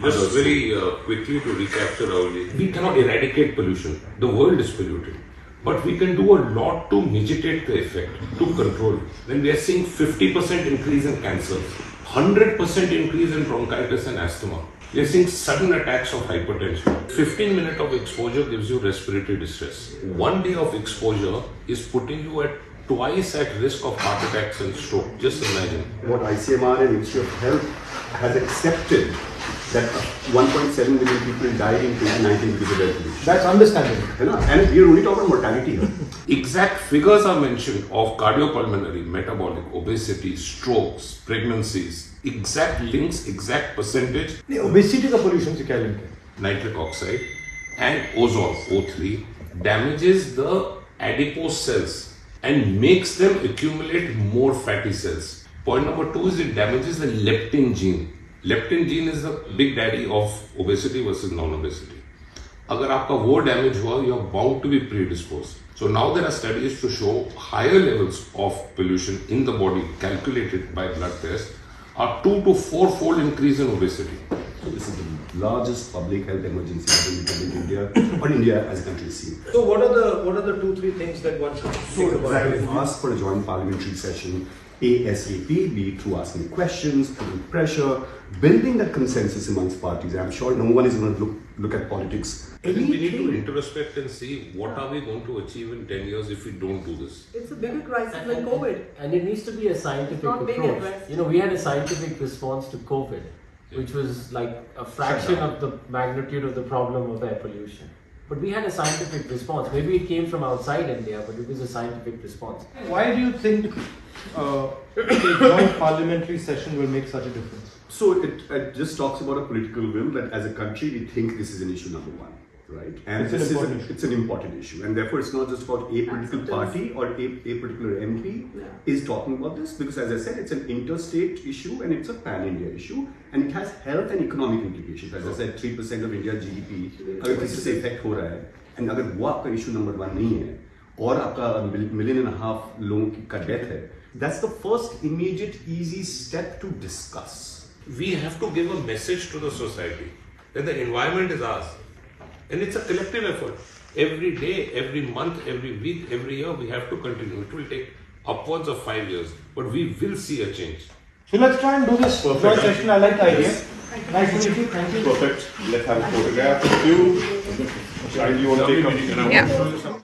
Just very quickly to recapture, Rahul, we cannot eradicate pollution. The world is polluted. But we can do a lot to mitigate the effect, to control. When we are seeing 50% increase in cancers, 100% increase in bronchitis and asthma, we are seeing sudden attacks of hypertension. 15 minutes of exposure gives you respiratory distress. 1 day of exposure is putting you at twice at risk of heart attacks and stroke. Just imagine. What ICMR and Ministry of Health has accepted that 1.7 million people died in 2019 because of air pollution. That's understandable. And we are only talking about mortality here. Exact figures are mentioned of cardiopulmonary, metabolic, obesity, strokes, pregnancies, exact links, exact percentage. Obesity का pollution से क्या link है? Nitric oxide and ozone, O3, damages the adipose cells and makes them accumulate more fatty cells. Point number 2 is it damages the leptin gene. Leptin gene is the big daddy of obesity versus non-obesity. अगर आपका वो damage हुआ, you are bound to be predisposed. So now there are studies to show higher levels of pollution in the body calculated by blood test are 2 to 4-fold increase in obesity. So this is the largest public health emergency that in India or India as a country has seen. So what are the 2-3 things that one should think about? Exactly. Ask for a joint parliamentary session ASAP, be it through asking questions, putting pressure, building that consensus amongst parties. I'm sure no one is going to look at politics. I think we need to introspect and see what are we going to achieve in 10 years if we don't do this. It's a bigger crisis than COVID. And it needs to be a scientific Not being approach. addressed. You know, we had a scientific response to COVID, which was like a fraction of the magnitude of the problem of air pollution. But we had a scientific response. Maybe it came from outside India, but it was a scientific response. Why do you think a joint parliamentary session will make such a difference? So it just talks about a political will that as a country we think this is an issue number one, right? And it's an important issue, and therefore it's not just about a political party or a particular MP is talking about this, because as I said, it's an interstate issue and it's a pan-India issue, and it has health and economic implications. As I said, 3% of India's GDP अगर किसी से effect हो रहा है, and अगर वो आपका issue number 1 नहीं है और आपका 1.5 million लोगों का death है, that's the first immediate easy step to discuss. We have to give a message to the society that the environment is ours. And it's a collective effort. Every day, every month, every week, every year, we have to continue. It will take upwards of 5 years, but we will see a change. So let's try and do this joint session. I like the idea. Nice to meet you. Thank you. Perfect. Let's have a photograph of you. Shahid, you want to take a